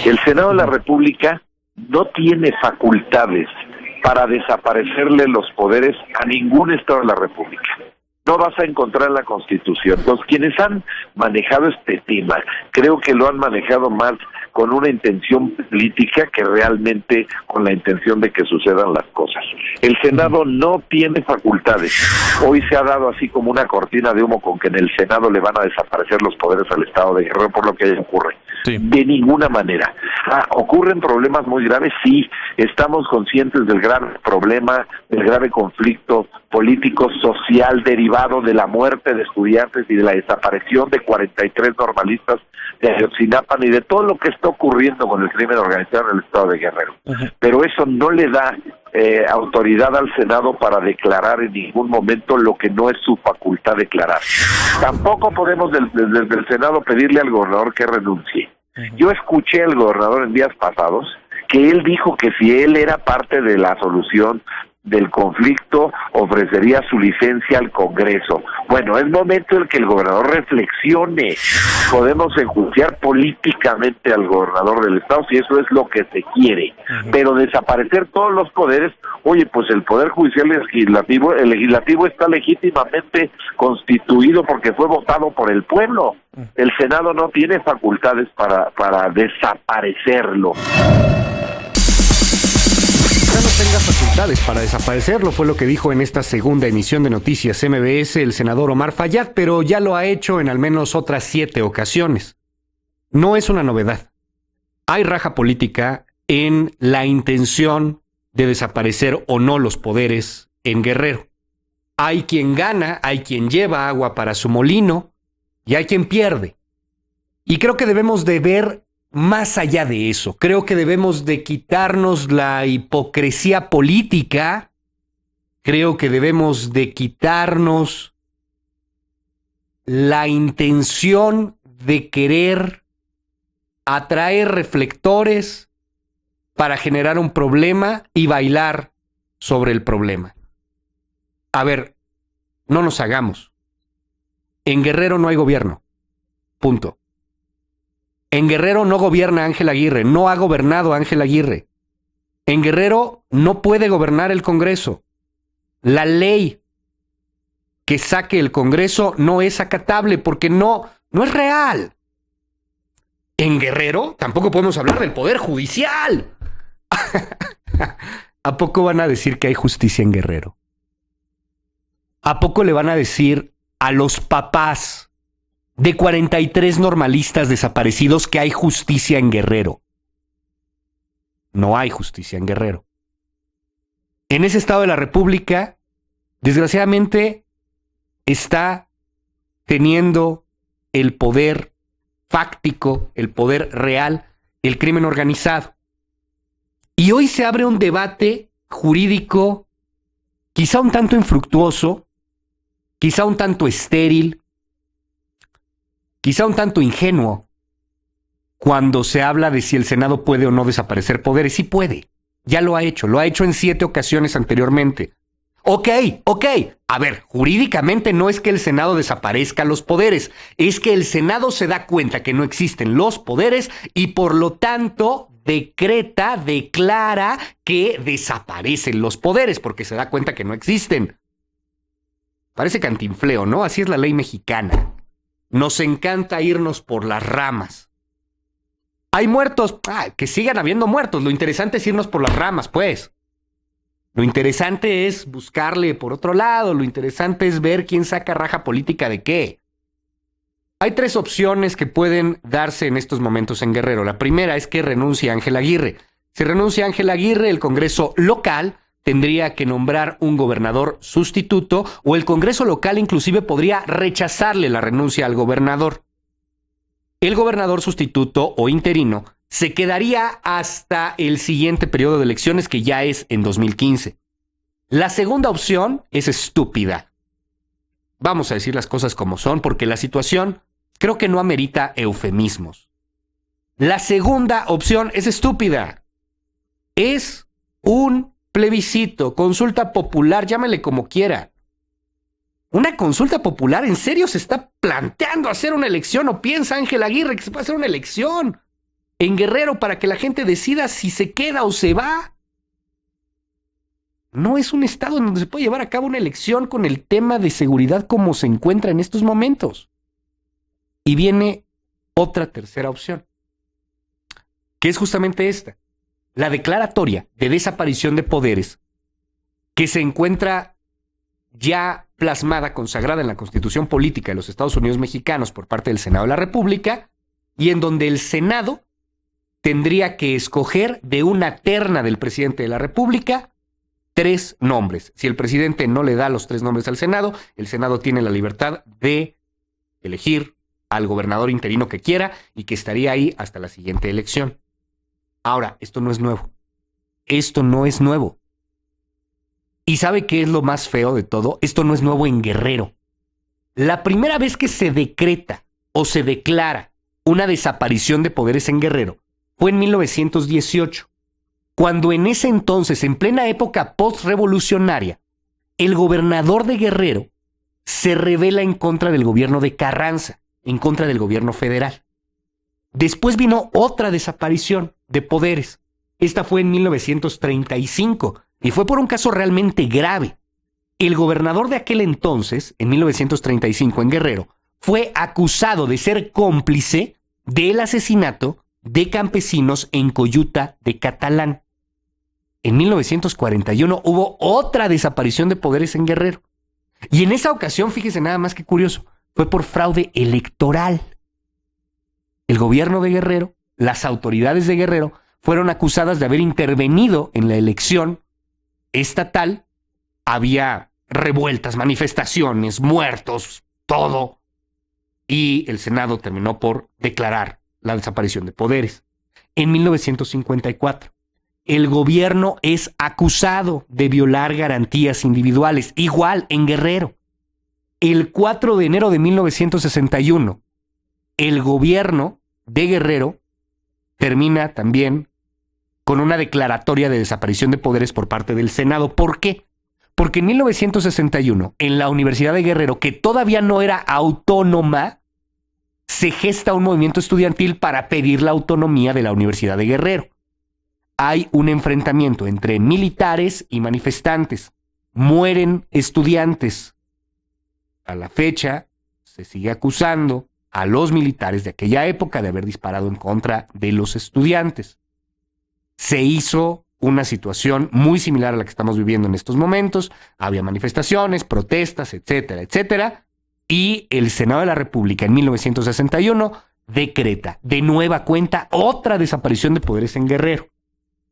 El Senado de la República no tiene facultades para desaparecerle los poderes a ningún Estado de la República. No vas a encontrar en la Constitución. Los quienes han manejado este tema, creo que lo han manejado más con una intención política que realmente con la intención de que sucedan las cosas. El Senado no tiene facultades. Hoy se ha dado así como una cortina de humo con que en el Senado le van a desaparecer los poderes al Estado de Guerrero por lo que allá ocurre. Sí. De ninguna manera. ¿Ocurren problemas muy graves? Sí, estamos conscientes del grave problema, del grave conflicto político, social, derivado de la muerte de estudiantes y de la desaparición de 43 normalistas de Ayotzinapa y de todo lo que está ocurriendo con el crimen organizado en el Estado de Guerrero. Pero eso no le da autoridad al Senado para declarar en ningún momento lo que no es su facultad declarar. Tampoco podemos desde el Senado pedirle al gobernador que renuncie. Yo escuché al gobernador en días pasados que él dijo que si él era parte de la solución del conflicto, ofrecería su licencia al Congreso. Bueno, es momento en que el gobernador reflexione. Podemos enjuiciar políticamente al gobernador del Estado si eso es lo que se quiere, pero desaparecer todos los poderes, oye, pues el Poder Judicial y el legislativo está legítimamente constituido porque fue votado por el pueblo. El Senado no tiene facultades para desaparecerlo. No tenga facultades para desaparecerlo, fue lo que dijo en esta segunda emisión de Noticias MBS el senador Omar Fayad, pero ya lo ha hecho en al menos otras 7 ocasiones. No es una novedad. Hay raja política en la intención de desaparecer o no los poderes en Guerrero. Hay quien gana, hay quien lleva agua para su molino y hay quien pierde. Y creo que debemos de ver más allá de eso. Creo que debemos de quitarnos la hipocresía política. Creo que debemos de quitarnos la intención de querer atraer reflectores para generar un problema y bailar sobre el problema. A ver, no nos hagamos. En Guerrero no hay gobierno. Punto. En Guerrero no gobierna Ángel Aguirre, no ha gobernado Ángel Aguirre. En Guerrero no puede gobernar el Congreso. La ley que saque el Congreso no es acatable porque no es real. En Guerrero tampoco podemos hablar del Poder Judicial. ¿A poco van a decir que hay justicia en Guerrero? ¿A poco le van a decir a los papás de 43 normalistas desaparecidos que hay justicia en Guerrero? No hay justicia en Guerrero. En ese estado de la República, desgraciadamente, está teniendo el poder fáctico, el poder real, el crimen organizado. Y hoy se abre un debate jurídico quizá un tanto infructuoso, quizá un tanto estéril, quizá un tanto ingenuo, cuando se habla de si el Senado puede o no desaparecer poderes. Sí puede, ya lo ha hecho en 7 ocasiones anteriormente. Ok, a ver, jurídicamente no es que el Senado desaparezca los poderes, es que el Senado se da cuenta que no existen los poderes y por lo tanto declara que desaparecen los poderes porque se da cuenta que no existen. Parece cantinfleo, ¿no? Así es la ley mexicana. Nos encanta irnos por las ramas. ¿Hay muertos? Que sigan habiendo muertos. Lo interesante es irnos por las ramas, pues. Lo interesante es buscarle por otro lado. Lo interesante es ver quién saca raja política de qué. Hay 3 opciones que pueden darse en estos momentos en Guerrero. La primera es que renuncie Ángel Aguirre. Si renuncia Ángel Aguirre, el Congreso local tendría que nombrar un gobernador sustituto o el Congreso local inclusive podría rechazarle la renuncia al gobernador. El gobernador sustituto o interino se quedaría hasta el siguiente periodo de elecciones, que ya es en 2015. La segunda opción es estúpida. Vamos a decir las cosas como son, porque la situación creo que no amerita eufemismos. La segunda opción es estúpida. Es un plebiscito, consulta popular, llámale como quiera. ¿Una consulta popular? ¿En serio se está planteando hacer una elección o piensa Ángel Aguirre que se puede hacer una elección? en Guerrero para que la gente decida si se queda o se va. No es un estado en donde se puede llevar a cabo una elección con el tema de seguridad como se encuentra en estos momentos. Y viene otra tercera opción, que es justamente esta, la declaratoria de desaparición de poderes que se encuentra ya plasmada, consagrada en la Constitución Política de los Estados Unidos Mexicanos por parte del Senado de la República, y en donde el Senado tendría que escoger de una terna del presidente de la República 3 nombres. Si el presidente no le da los 3 nombres al Senado, el Senado tiene la libertad de elegir al gobernador interino que quiera y que estaría ahí hasta la siguiente elección. Ahora, esto no es nuevo. Esto no es nuevo. ¿Y sabe qué es lo más feo de todo? Esto no es nuevo en Guerrero. La primera vez que se decreta o se declara una desaparición de poderes en Guerrero fue en 1918, cuando en ese entonces, en plena época postrevolucionaria, el gobernador de Guerrero se rebela en contra del gobierno de Carranza, en contra del gobierno federal. Después vino otra desaparición de poderes. Esta fue en 1935 y fue por un caso realmente grave. El gobernador de aquel entonces, en 1935 en Guerrero, fue acusado de ser cómplice del asesinato de campesinos en Coyuta de Catalán. En 1941 hubo otra desaparición de poderes en Guerrero. Y en esa ocasión, fíjese nada más que curioso, fue por fraude electoral. El gobierno de Guerrero, las autoridades de Guerrero, fueron acusadas de haber intervenido en la elección estatal. Había revueltas, manifestaciones, muertos, todo. Y el Senado terminó por declarar la desaparición de poderes. En 1954, el gobierno es acusado de violar garantías individuales, igual en Guerrero. El 4 de enero de 1961, el gobierno de Guerrero termina también con una declaratoria de desaparición de poderes por parte del Senado. ¿Por qué? Porque en 1961, en la Universidad de Guerrero, que todavía no era autónoma, se gesta un movimiento estudiantil para pedir la autonomía de la Universidad de Guerrero. Hay un enfrentamiento entre militares y manifestantes. Mueren estudiantes. A la fecha, se sigue acusando a los militares de aquella época de haber disparado en contra de los estudiantes. Se hizo una situación muy similar a la que estamos viviendo en estos momentos. Había manifestaciones, protestas, etcétera, etcétera. Y el Senado de la República en 1961 decreta de nueva cuenta otra desaparición de poderes en Guerrero.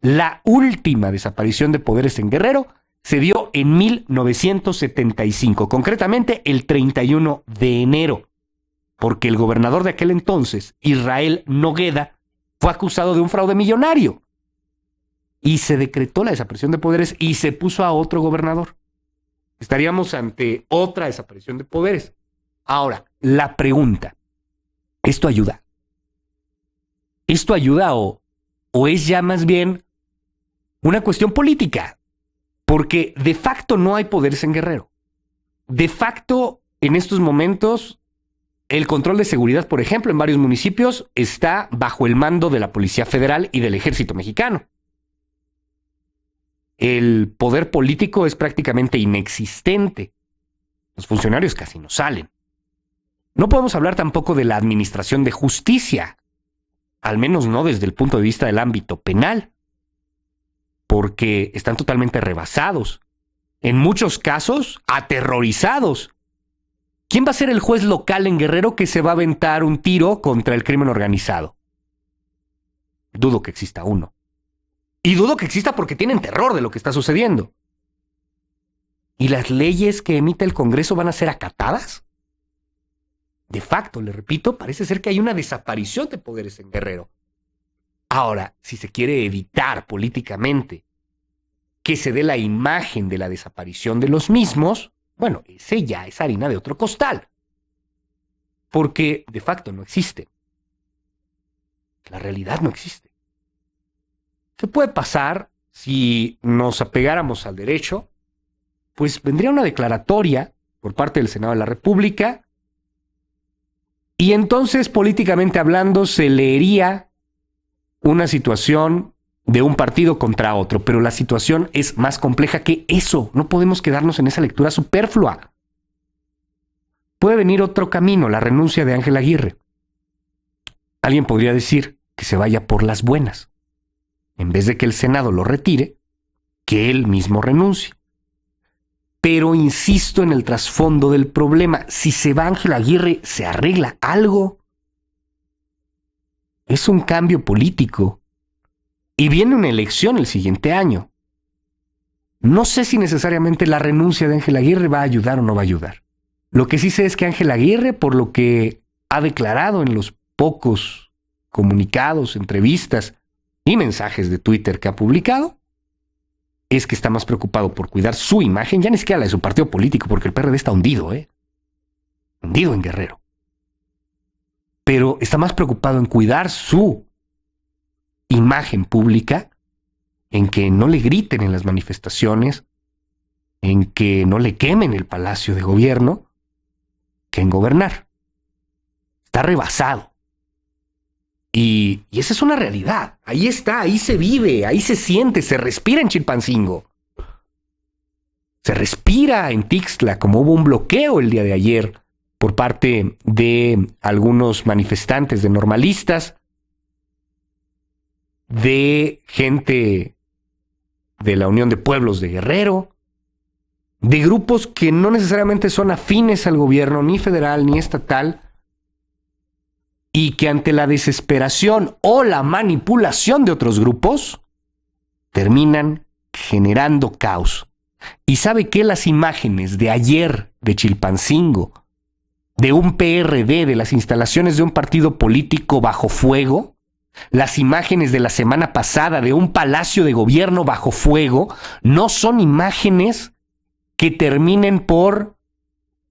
La última desaparición de poderes en Guerrero se dio en 1975, concretamente el 31 de enero, porque el gobernador de aquel entonces, Israel Nogueda, fue acusado de un fraude millonario. Y se decretó la desaparición de poderes y se puso a otro gobernador. Estaríamos ante otra desaparición de poderes. Ahora, la pregunta, ¿esto ayuda? ¿Esto ayuda o es ya más bien una cuestión política? Porque de facto no hay poderes en Guerrero. De facto, en estos momentos, el control de seguridad, por ejemplo, en varios municipios, está bajo el mando de la Policía Federal y del Ejército Mexicano. El poder político es prácticamente inexistente. Los funcionarios casi no salen. No podemos hablar tampoco de la administración de justicia, al menos no desde el punto de vista del ámbito penal, porque están totalmente rebasados, en muchos casos aterrorizados. ¿Quién va a ser el juez local en Guerrero que se va a aventar un tiro contra el crimen organizado? Dudo que exista uno. Y dudo que exista porque tienen terror de lo que está sucediendo. ¿Y las leyes que emite el Congreso van a ser acatadas? De facto, le repito, parece ser que hay una desaparición de poderes en Guerrero. Ahora, si se quiere evitar políticamente que se dé la imagen de la desaparición de los mismos, bueno, ese ya es harina de otro costal. Porque de facto no existe. La realidad no existe. ¿Qué puede pasar si nos apegáramos al derecho? Pues vendría una declaratoria por parte del Senado de la República y entonces, políticamente hablando, se leería una situación de un partido contra otro, pero la situación es más compleja que eso. No podemos quedarnos en esa lectura superflua. Puede venir otro camino, la renuncia de Ángel Aguirre. Alguien podría decir que se vaya por las buenas. En vez de que el Senado lo retire, que él mismo renuncie. Pero insisto en el trasfondo del problema. Si se va Ángel Aguirre, ¿se arregla algo? Es un cambio político. Y viene una elección el siguiente año. No sé si necesariamente la renuncia de Ángel Aguirre va a ayudar o no va a ayudar. Lo que sí sé es que Ángel Aguirre, por lo que ha declarado en los pocos comunicados, entrevistas y mensajes de Twitter que ha publicado, es que está más preocupado por cuidar su imagen, ya ni siquiera la de su partido político, porque el PRD está hundido, hundido en Guerrero. Pero está más preocupado en cuidar su imagen pública, en que no le griten en las manifestaciones, en que no le quemen el Palacio de Gobierno, que en gobernar. Está rebasado. Y esa es una realidad. Ahí está, ahí se vive, ahí se siente, se respira en Chilpancingo. Se respira en Tixtla, como hubo un bloqueo el día de ayer por parte de algunos manifestantes, de normalistas, de gente de la Unión de Pueblos de Guerrero, de grupos que no necesariamente son afines al gobierno, ni federal ni estatal, y que ante la desesperación o la manipulación de otros grupos, terminan generando caos. ¿Y sabe qué? Las imágenes de ayer de Chilpancingo, de un PRD, de las instalaciones de un partido político bajo fuego, las imágenes de la semana pasada de un palacio de gobierno bajo fuego, no son imágenes que terminen por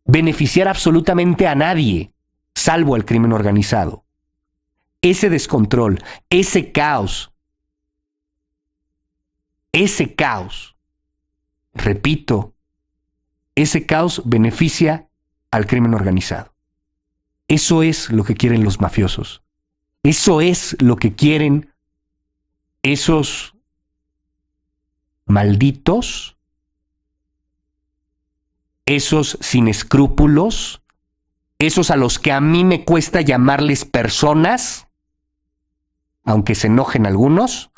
beneficiar absolutamente a nadie, salvo al crimen organizado. Ese descontrol, ese caos, repito, ese caos beneficia al crimen organizado. Eso es lo que quieren los mafiosos. Eso es lo que quieren esos malditos, esos sin escrúpulos, esos a los que a mí me cuesta llamarles personas, aunque se enojen algunos.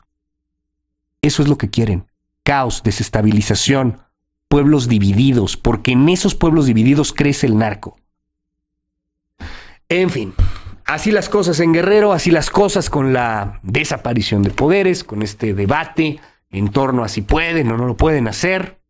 Eso es lo que quieren. Caos, desestabilización, pueblos divididos, porque en esos pueblos divididos crece el narco. En fin, así las cosas en Guerrero, así las cosas con la desaparición de poderes, con este debate en torno a si pueden o no lo pueden hacer.